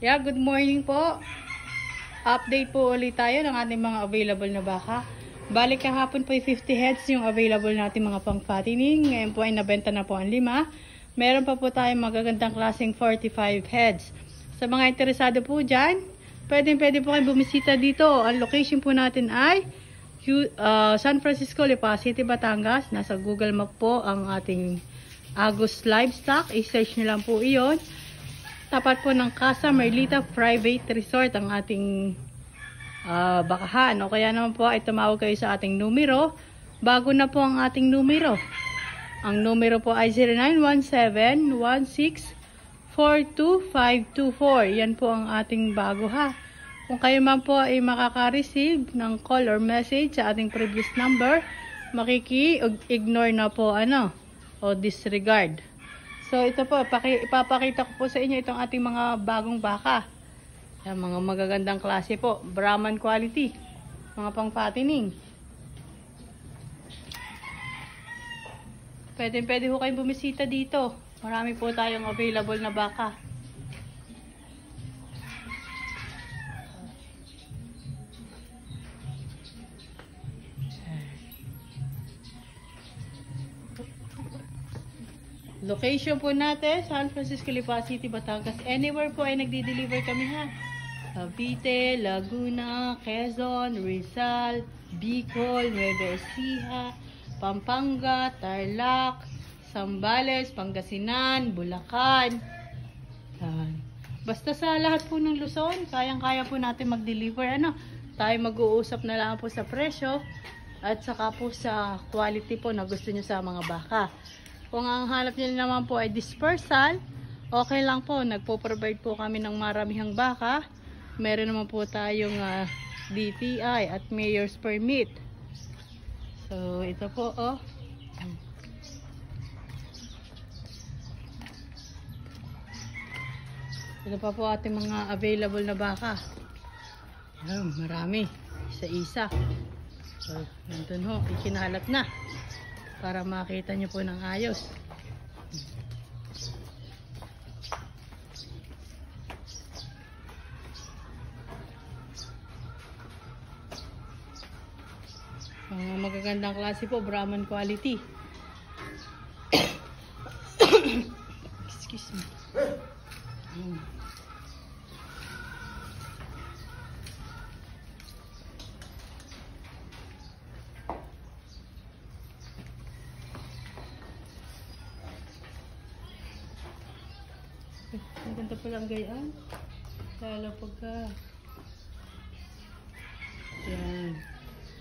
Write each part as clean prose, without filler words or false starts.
Yeah, good morning po. Update po ulit tayo ng ating mga available na baka. Balik kahapon po ay 50 heads yung available natin mga pang fattening. Ngayon po ay nabenta na po ang 5. Meron pa po tayong magagandang klaseng 45 heads. Sa mga interesado po dyan, pwede po kayo bumisita dito. Ang location po natin ay San Francisco, Lipa City, Batangas. Nasa Google Map po ang ating Agus Livestock. I-search nyo lang po iyon. Tapat po ng Casa Merlita Private Resort ang ating bakahan. O kaya naman po ay tumawag kayo sa ating numero. Bago na po ang ating numero. Ang numero po ay 0917-16-42524. Yan po ang ating bago ha. Kung kayo man po ay makaka-receive ng call or message sa ating previous number, makiki-ignore na po o disregard. So ito po, ipapakita ko po sa inyo itong ating mga bagong baka. Yan, mga magagandang klase po. Brahman quality. Mga pang fattening. Pwede po kayong bumisita dito. Marami po tayong available na baka. Location po natin, San Francisco, Lipa City, Batangas. Anywhere po ay nagdi-deliver kami ha. Cavite, Laguna, Quezon, Rizal, Bicol, Nueva Ecija, Pampanga, Tarlac, Zambales, Pangasinan, Bulacan. Basta sa lahat po ng Luzon, kayang-kaya po natin mag-deliver. Tayo mag-uusap na lang po sa presyo at saka po sa quality po na gusto nyo sa mga baka. Kung ang hanap nyo naman po ay dispersal, okay lang po. Nagpo-provide po kami ng maramihang baka. Meron naman po tayong DTI at Mayor's Permit. So, ito po, Ito pa po ating mga available na baka. Marami. Isa-isa. So, nandun ho. Ikinalat na. Para makita nyo po ng ayos. Mga magagandang klase po, Brahman quality. Excuse me. Ang ganda pala ang gayaan. Lalo pagka yan.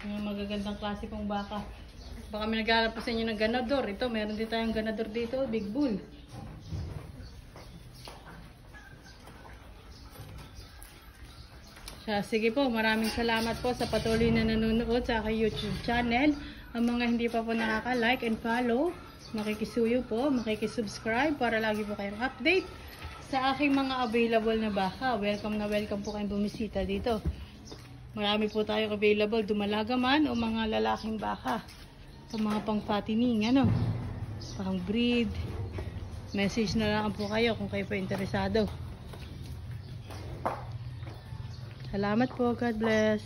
Mga magagandang klase pong baka. Baka may naghahanap pa sa inyo ng ganador. Ito, meron din tayong ganador dito. Big bull. Sige po, maraming salamat po sa patuloy na nanonood sa aking YouTube channel. Ang mga hindi pa po nakaka-like and follow, makikisuyo po, makikisubscribe para lagi po kayong update sa aking mga available na baka. Welcome na welcome po kayong bumisita dito. Marami po tayong available, dumalaga man o mga lalaking baka. Sa mga pang fattening, pang breed. Message na lang po kayo kung kayo po interesado. Salamat po, God bless.